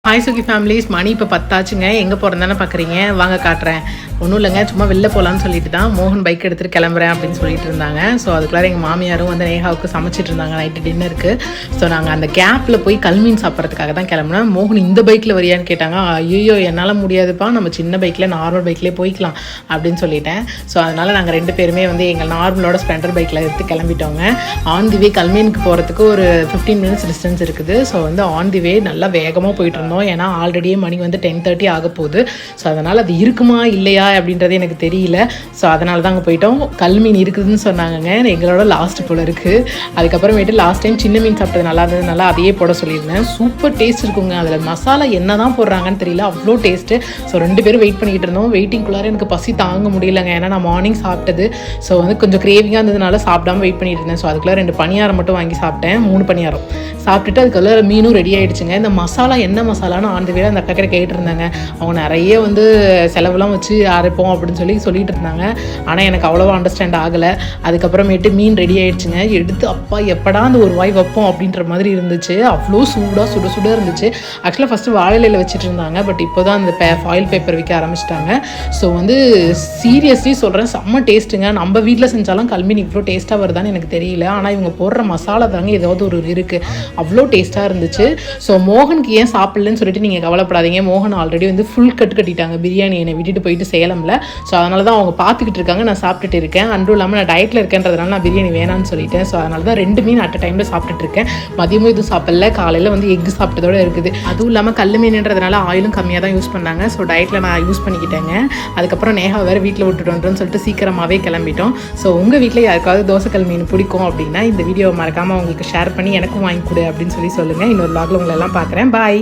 Hi Suki families, மணி இப்போ 10 ஆச்சுங்க. எங்கே போகிறேன் தானே பார்க்குறீங்க, வாங்க காட்டுறேன். ஒன்றும் இல்லைங்க, சும்மா வெளில போகலான்னு சொல்லிட்டு தான் மோகன் பைக் எடுத்துகிட்டு கிளம்புறேன் அப்படின்னு சொல்லிட்டு இருந்தாங்க. ஸோ அதுக்குள்ளார எங்கள் மாமியாரும் வந்து நேஹாவுக்கு சமைச்சிட்டு இருந்தாங்க நைட்டு டின்னருக்கு. ஸோ நாங்கள் அந்த கேப்பில் போய் கல்மீன் சாப்பிட்றதுக்காக தான் கிளம்புனேன். மோகன் இந்த பைக்கில் வரியான்னு கேட்டாங்க. ஐயோ என்னால் முடியாதுப்பா, நம்ம சின்ன பைக்கில் நார்மல் பைக்லேயே போய்க்கலாம் அப்படின்னு சொல்லிட்டேன். ஸோ அதனால் நாங்கள் 2 பேருமே வந்து எங்கள் நார்மலோட ஸ்ப்ளெண்டர் பைக்கில் எடுத்து கிளம்பிட்டோங்க. ஆன் தி வே கல்மீனுக்கு போகிறதுக்கு ஒரு 15 மினிட்ஸ் டிஸ்டன்ஸ் இருக்குது. ஸோ வந்து ஆன் தி வே நல்லா வேகமாக போயிட்டு இருந்தோம். ஏன்னா ஆல்ரெடியே மணி வந்து 10:30 ஆக போகுது. ஸோ அதனால் அது இருக்குமா இல்லையா அப்படின்றது எனக்கு தெரியல. ஸோ அதனால தான் அங்கே போயிட்டோம். கல்மீன் இருக்குதுன்னு சொன்னாங்கங்க. எங்களோட லாஸ்ட் போல் இருக்குது. அதுக்கப்புறமேட்டு லாஸ்ட் டைம் சின்ன மீன் சாப்பிட்டது நல்லா இருந்ததுனால அதையே போட சொல்லியிருந்தேன். சூப்பர் டேஸ்ட் இருக்குங்க. அதில் மசாலா என்ன தான் போடுறாங்கன்னு தெரியல, அவ்வளோ டேஸ்ட்டு. ஸோ 2 பேரும் வெயிட் பண்ணிக்கிட்டு இருந்தோம். வெயிட்டிங்குள்ளார எனக்கு பசி தாங்க முடியலங்க. ஏன்னா நான் மார்னிங் சாப்பிட்டது. ஸோ வந்து கொஞ்சம் கிரேவிங்காக இருந்ததுனால சாப்பிடாம வெயிட் பண்ணிட்டு இருந்தேன். ஸோ அதுக்குள்ளே 2 பணியாரம் மட்டும் வாங்கி சாப்பிட்டேன். 3 பணியாரம் சாப்பிட்டுட்டு அதுக்குள்ள மீனும் ரெடி ஆகிடுச்சுங்க. இந்த மசாலா என்ன மசாலான்னு ஆண்டு வேலை அந்த அக்கா கேட்டிருந்தாங்க. அவங்க நிறைய வந்து செலவுலாம் வச்சு அரைப்போம் அப்படின்னு சொல்லிட்டு இருந்தாங்க. ஆனால் எனக்கு அவ்வளோவா அண்டர்ஸ்டாண்ட் ஆகலை. அதுக்கப்புறமேட்டு மீன் ரெடி ஆகிடுச்சுங்க. எடுத்து அப்பா எப்படா அந்த ஒரு வாய் வைப்போம் அப்படின்ற மாதிரி இருந்துச்சு. அவ்வளோ சுட இருந்துச்சு. ஆக்சுவலாக ஃபஸ்ட்டு வாழையில வச்சுட்டு இருந்தாங்க. பட் இப்போ தான் அந்த ஃபாயில் பேப்பர் விற்க ஆரம்பிச்சிட்டாங்க. ஸோ வந்து சீரியஸ்லி சொல்கிறேன், செம்ம டேஸ்ட்டுங்க. நம்ம வீட்டில் செஞ்சாலும் கல்மீன் இவ்வளோ டேஸ்ட்டாக வருதான்னு எனக்கு தெரியல. ஆனால் இவங்க போடுற மசாலா தாங்க ஏதாவது ஒரு இருக்குது, அவ்வளோ டேஸ்ட்டாக இருந்துச்சு. ஸோ மோகனுக்கு ஏன் சாப்பிட்லன்னு சொல்லிட்டு நீங்கள் கவலைப்படாதீங்க. மோகன் ஆல்ரெடி வந்து ஃபுல் கட்டிட்டாங்க பிரியாணி என்னை விட்டுட்டு போயிட்டு சேலமில். ஸோ அதனால தான் அவங்க பார்த்துக்கிட்டு இருக்காங்க, நான் சாப்பிட்டுட்டு இருக்கேன். அன்றும் இல்லாமல் நான் டயட்டில் இருக்கேன்றதுனால நான் பிரியாணி வேணான்னு சொல்லிட்டேன். ஸோ அதனால தான் 2 மீன் அட் டைமில் சாப்பிட்டுட்டு இருக்கேன். மதியமும் எதுவும் சாப்பிடல, காலையில் வந்து எக் சாப்பிட்டதோட இருக்குது. அதுவும் இல்லாமல் கல் மீன்ன்றதுனால ஆயிலும் கம்மியாக தான் யூஸ் பண்ணாங்க. ஸோ டயட்டில் நான் யூஸ் பண்ணிக்கிட்டேங்க. அதுக்கப்புறம் நேஹா வேறு வீட்டில் விட்டுட்டு வந்துட்டோன்னு சொல்லிட்டு சீக்கிரமாகவே கிளம்பிட்டோம். ஸோ உங்கள் வீட்டில் யாருக்காவது தோசைக்கல் மீன் பிடிக்கும் அப்படின்னா இந்த வீடியோ மறக்காமல் உங்களுக்கு ஷேர் பண்ணி எனக்கும் வாங்கி கொடு அப்படின்னு சொல்லுங்கள். இன்னொரு vlogல உங்களை எல்லாம் பார்க்குறேன். பாய்.